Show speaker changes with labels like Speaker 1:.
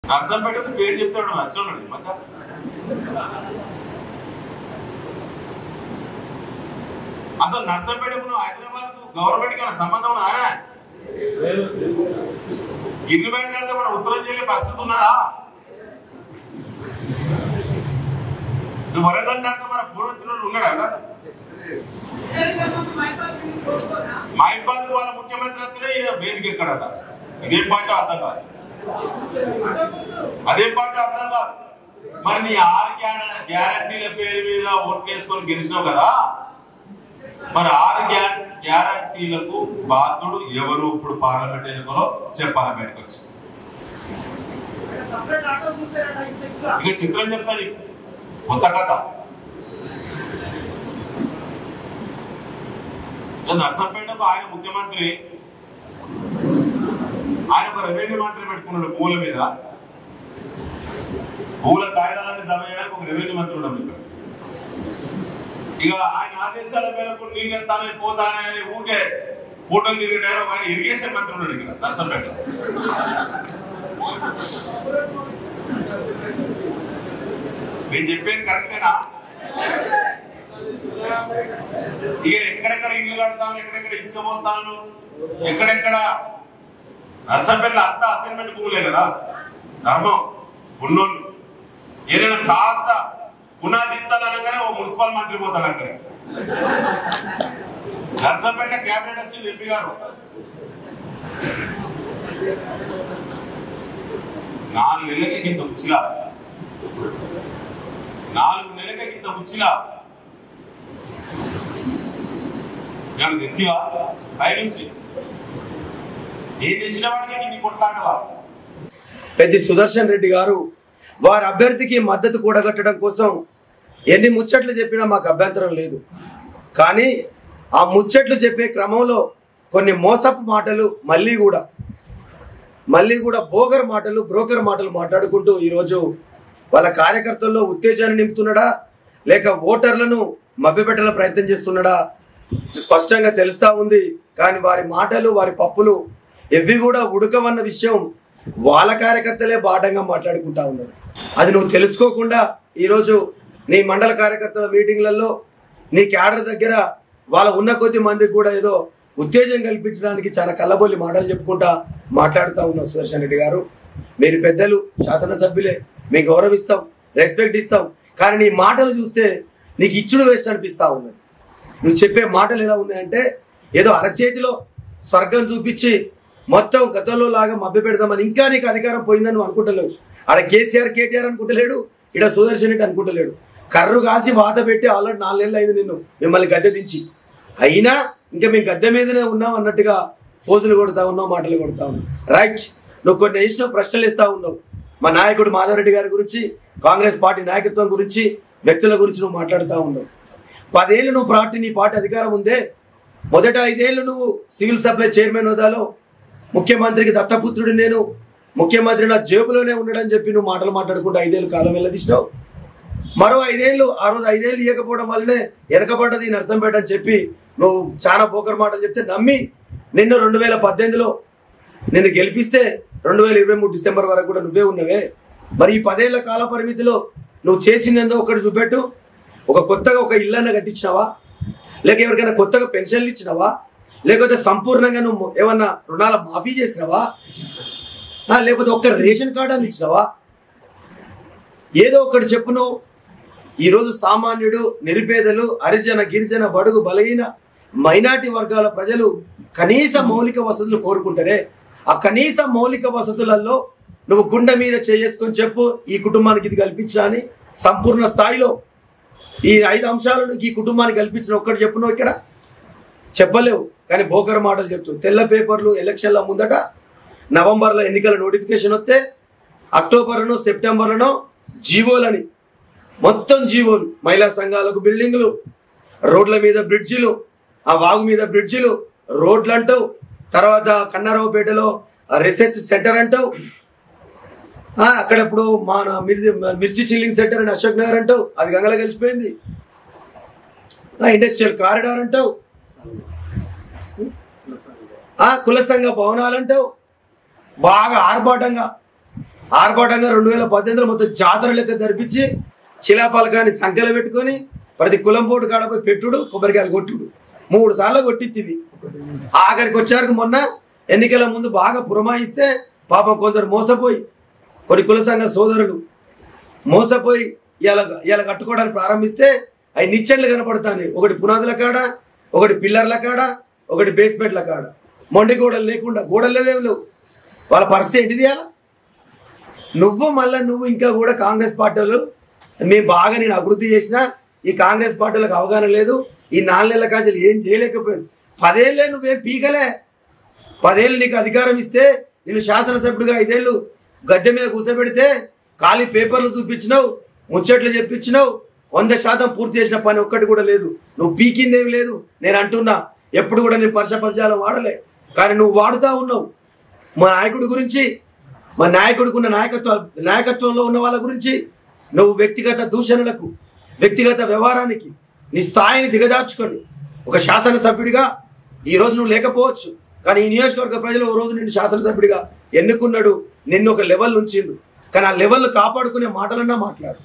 Speaker 1: నర్సంపేట పేరు చెప్తాడు నచ్చున్నాడు మధ్య అసలు నర్సంపేటకు హైదరాబాద్ గవర్నమెంట్ కన్నా సంబంధం ఉన్నారా? గిరిబేట కంటే మన ఉత్తరం చెల్లి పరిస్థితి ఉన్నదా? నువ్వు వరంగల్ దాంట్లో మన పూర్వత్రుడు ఉన్నాడా? మైపాల్ వాళ్ళ ముఖ్యమంత్రి వస్తేనే ఈయన వేదిక ఎక్కడట. ఇదేం పాట అర్థం కాదు, అదేం పాట అర్థం కాదు. మరి నీ 6 గ్యారంటీల పేరు మీద ఓట్లు వేసుకొని గెలిచినావు కదా, మరి 6 గ్యారంటీలకు బాధ్యుడు ఎవరు? ఇప్పుడు పార్లమెంట్ ఎన్నికలో చెప్పాలి బయటకు వచ్చి. ఇక చిత్రం చెప్తా నీకు కొత్త కథ. నర్సంపేటకు ఆయన ముఖ్యమంత్రి, ఆయన ఒక రెవెన్యూ మంత్రి పెట్టుకున్నాడు. భూముల మీద భూముల కాయిదాలన్నీ జమ చేయడానికి ఒక రెవెన్యూ మంత్రి ఉన్నాడు ఇక్కడ. ఇక ఆయన ఆదేశాల మేరకు నీళ్ళు ఎత్తానే పోతానే అని ఊకే ఫోటోలు తిరిగాడు. ఆయన ఇరిగేషన్ మంత్రి ఉన్నాడు ఇక్కడ నర్సంపేట. నేను చెప్పేది కరెక్టేనా? ఇక ఎక్కడెక్కడ ఇల్లు కడతాను, ఎక్కడెక్కడ ఇసుక పోతాను, ఎక్కడెక్కడ నర్సంపేటలో అంతా అసైన్మెంట్ భూములే కదా. ధర్మం ఉన్నోళ్ళు ఏదైనా కాస్త పునాది ఇస్తానగానే ఓ మున్సిపల్ మంత్రి పోతాడు అక్కడ. నర్సంపేట క్యాబినెట్ వచ్చింది ఎంపీ గారు. 4 నెలలకి కింద ఉచ్చిలా, 4 నెలలకి కింద ఉచ్చిలా ఎత్తివా పైనుంచి ఏం తెచ్చిన వాడికి నీ కొట్లాటవా?
Speaker 2: పెద్ది సుదర్శన్ రెడ్డి గారు వారి అభ్యర్థికి మద్దతు కూడగట్టడం కోసం ఎన్ని ముచ్చట్లు చెప్పినా మాకు అభ్యంతరం లేదు. కానీ ఆ ముచ్చట్లు చెప్పే క్రమంలో కొన్ని మోసపు మాటలు మళ్ళీ కూడా బోగర్ మాటలు, బ్రోకర్ మాటలు మాట్లాడుకుంటూ ఈరోజు వాళ్ళ కార్యకర్తల్లో ఉత్తేజాన్ని నింపుతున్నాడా లేక ఓటర్లను మభ్యపెట్టాలని ప్రయత్నం చేస్తున్నాడా స్పష్టంగా తెలుస్తా ఉంది. కానీ వారి మాటలు, వారి పప్పులు ఎవి కూడా ఉడకవన్న విషయం వాళ్ళ కార్యకర్తలే బాటంగా మాట్లాడుకుంటా ఉన్నారు. అది నువ్వు తెలుసుకోకుండా ఈరోజు నీ మండల కార్యకర్తల మీటింగ్లలో నీ క్యాడర్ దగ్గర వాళ్ళ ఉన్న కొద్ది మందికి కూడా ఏదో ఉత్తేజం కల్పించడానికి చాలా కళ్ళబొల్లి మాటలు చెప్పుకుంటా మాట్లాడుతూ ఉన్నావు సుదర్శన్ రెడ్డి గారు. మీరు పెద్దలు, శాసనసభ్యులే, మేము గౌరవిస్తాం, రెస్పెక్ట్ ఇస్తాం. కానీ నీ మాటలు చూస్తే నీకు ఇచ్చుడు వేస్ట్ అనిపిస్తూ ఉన్నది. నువ్వు చెప్పే మాటలు ఎలా ఉన్నాయంటే ఏదో అరచేతిలో స్వర్గం చూపించి మొత్తం గతంలో లాగా మభ్య పెడదామని, ఇంకా నీకు అధికారం పోయిందని నువ్వు అనుకుంటలేవు. ఆడ కేసీఆర్, కేటీఆర్ అనుకుంటలేడు, ఇక్కడ సుదర్శన్ రెడ్డి అనుకుంటలేడు. కర్రు కాల్చి వాత పెట్టి ఆల్రెడీ 4 నెలలు అయింది నిన్ను మిమ్మల్ని గద్దె దించి. అయినా ఇంకా మేము గద్దె మీదనే ఉన్నాం అన్నట్టుగా ఫోజులు కొడతా ఉన్నావు, మాటలు కొడతా ఉన్నావు. రైట్, నువ్వు కొన్ని వేసిన ప్రశ్నలు ఇస్తా ఉన్నావు. మా నాయకుడు మాధవరెడ్డి గారి గురించి, కాంగ్రెస్ పార్టీ నాయకత్వం గురించి, వ్యక్తుల గురించి నువ్వు మాట్లాడుతూ ఉన్నావు. 10 ఏళ్ళు నువ్వు నీ పార్టీ అధికారం ఉందే. మొదట 5 ఏళ్ళు నువ్వు సివిల్ సప్లై చైర్మన్ హోదాలో ముఖ్యమంత్రికి దత్తపుత్రుడు నేను, ముఖ్యమంత్రి నా జేబులోనే ఉన్నాడని చెప్పి నువ్వు మాటలు మాట్లాడుకుంటూ 5 ఏళ్ళు కాలం వెళ్ళదీసినావు. మరో 5 ఏళ్ళు, ఆ రోజు 5 ఏళ్ళు ఇవ్వకపోవడం వల్లనే వెనకబడ్డది నర్సంపేట అని చెప్పి నువ్వు చాలా బోకర్ మాటలు చెప్తే నమ్మి నిన్ను 2018లో నిన్ను గెలిపిస్తే 2023 డిసెంబర్ వరకు కూడా నువ్వే ఉన్నవే. మరి ఈ 10 ఏళ్ల కాల పరిమితిలో నువ్వు చేసిందేందో ఒకటి చూపెట్టు. కొత్తగా ఒక ఇల్లన్న కట్టించినావా? లేక ఎవరికైనా కొత్తగా పెన్షన్లు ఇచ్చినావా? లేకపోతే సంపూర్ణంగా నువ్వు ఏమన్నా రుణాల మాఫీ చేసినావా? లేకపోతే ఒక్క రేషన్ కార్డు అని ఇచ్చినావా? ఏదో ఒకటి చెప్పు. నువ్వు ఈరోజు సామాన్యుడు, నిరుపేదలు, హరిజన, గిరిజన, బడుగు, బలహీన, మైనార్టీ వర్గాల ప్రజలు కనీస మౌలిక వసతులు కోరుకుంటారే. ఆ కనీస మౌలిక వసతులలో నువ్వు గుండె మీద చేసుకొని చెప్పు, ఈ కుటుంబానికి ఇది కల్పించా అని. సంపూర్ణ స్థాయిలో ఈ 5 అంశాలను ఈ కుటుంబానికి కల్పించిన ఒక్కటి చెప్పు. నువ్వు ఇక్కడ చెప్పలేవు. కానీ బోకర్ మాటలు చెప్తూ తెల్ల పేపర్లు ఎలక్షన్ల ముందట నవంబర్లో ఎన్నికల నోటిఫికేషన్ వస్తే అక్టోబర్లో, సెప్టెంబర్లో జీవోలని, మొత్తం జీవోలు, మహిళా సంఘాలకు బిల్డింగ్లు, రోడ్ల మీద బ్రిడ్జిలు, ఆ వాగు మీద బ్రిడ్జిలు, రోడ్లు అంటావు. తర్వాత కన్నారావుపేటలో రీసెర్చ్ సెంటర్ అంటావు. అక్కడ ఇప్పుడు మన మిర్చి చిల్లింగ్ సెంటర్ అని అశోక్ నగర్ అంటావు, అది గంగలో కలిసిపోయింది. ఇండస్ట్రియల్ కారిడార్ అంటావు, కుల సంఘ భవనాలు అంటావు. బాగా ఆర్భాటంగా ఆర్భాటంగా 2018లో మొత్తం జాతర లెక్క జరిపించి శిలాపలకాన్ని సంఖ్యలో పెట్టుకొని ప్రతి కులం పోటు కాడపోయి పెట్టుడు, కొబ్బరికాయలు కొట్టుడు 3 సార్లు కొట్టింది. ఆఖరికి వచ్చారు మొన్న ఎన్నికల ముందు బాగా పురమాయిస్తే పాపం కొందరు మోసపోయి, కొన్ని కుల సంఘ సోదరులు మోసపోయి ఇలా కట్టుకోవడానికి ప్రారంభిస్తే అవి నిచ్చెన్లు కనపడతాయి. ఒకటి పునాదుల కాడ, ఒకటి పిల్లర్ల కాడ, ఒకటి బేస్మెంట్ల కాడ. మొండి గోడలు లేకుండా, గోడలు లేవేమి లేవు. వాళ్ళ పరిస్థితి ఏంటిది? అలా నువ్వు ఇంకా కూడా కాంగ్రెస్ పార్టీలు మేము బాగా నేను అభివృద్ధి చేసినా ఈ కాంగ్రెస్ పార్టీలకు అవగాహన లేదు. ఈ 4 నెలల కాంచెలు ఏం చేయలేకపోయాను. 10 ఏళ్ళే నువ్వేం పీకలే. 10 ఏళ్ళు నీకు అధికారం ఇస్తే నేను శాసనసభ్యుడిగా 5 ఏళ్ళు గద్దె మీద కూర్చోబెడితే ఖాళీ పేపర్లు చూపించినావు, ముచ్చట్లు చెప్పించినావు. 100% పూర్తి చేసిన పని ఒక్కటి కూడా లేదు. నువ్వు పీకిందేమి లేదు. నేను అంటున్నా, ఎప్పుడు కూడా నేను పరుషపదజాలం వాడలే, కానీ నువ్వు వాడుతూ ఉన్నావు. మా నాయకుడి గురించి, మా నాయకుడికి ఉన్న నాయకత్వంలో ఉన్న వాళ్ళ గురించి నువ్వు వ్యక్తిగత దూషణలకు, వ్యక్తిగత వ్యవహారానికి నీ స్థాయిని దిగజార్చుకొని ఒక శాసనసభ్యుడిగా ఈరోజు నువ్వు లేకపోవచ్చు, కానీ ఈ నియోజకవర్గ ప్రజలు ఓ రోజు నిన్ను శాసనసభ్యుడిగా ఎన్నుకున్నాడు, నిన్ను ఒక లెవెల్ ఉంచిండు. కానీ ఆ లెవెల్ కాపాడుకునే మాటలన్నా మాట్లాడు.